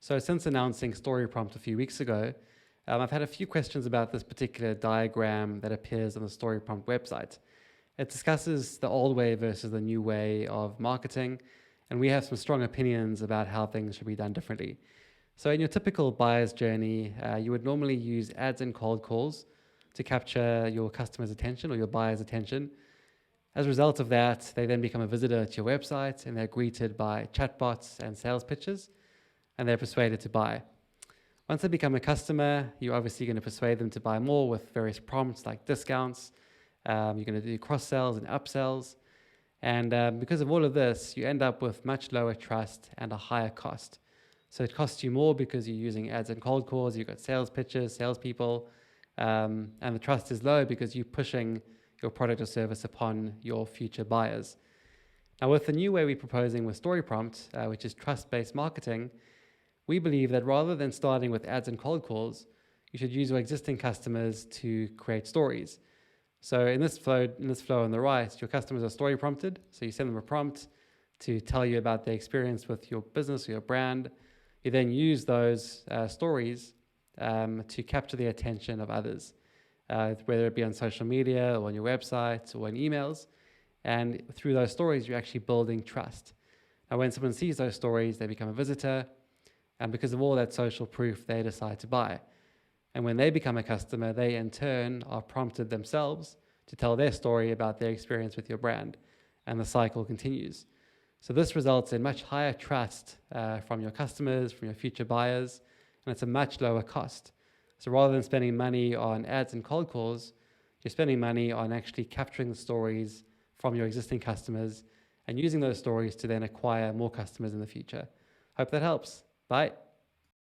So since announcing Story Prompt a few weeks ago, I've had a few questions about this particular diagram that appears on the Story Prompt website. It discusses the old way versus the new way of marketing, and we have some strong opinions about how things should be done differently. So in your typical buyer's journey, you would normally use ads and cold calls to capture your customer's attention or your buyer's attention. As a result of that, they then become a visitor to your website and they're greeted by chatbots and sales pitches, and they're persuaded to buy. Once they become a customer, you're obviously going to persuade them to buy more with various prompts like discounts. You're going to do cross-sells and upsells. And because of all of this, you end up with much lower trust and a higher cost. So it costs you more because you're using ads and cold calls, you've got sales pitches, salespeople, and the trust is low because you're pushing your product or service upon your future buyers. Now, with the new way we're proposing with Story Prompt, which is trust-based marketing, we believe that rather than starting with ads and cold calls, you should use your existing customers to create stories. So in this flow on the right, your customers are story prompted. So you send them a prompt to tell you about their experience with your business or your brand. You then use those stories to capture the attention of others, whether it be on social media or on your website or in emails. And through those stories, you're actually building trust. Now, when someone sees those stories, they become a visitor. And because of all that social proof, they decide to buy. And when they become a customer, they in turn are prompted themselves to tell their story about their experience with your brand. And the cycle continues. So this results in much higher trust from your customers, from your future buyers, and it's a much lower cost. So rather than spending money on ads and cold calls, you're spending money on actually capturing the stories from your existing customers and using those stories to then acquire more customers in the future. Hope that helps. Bye.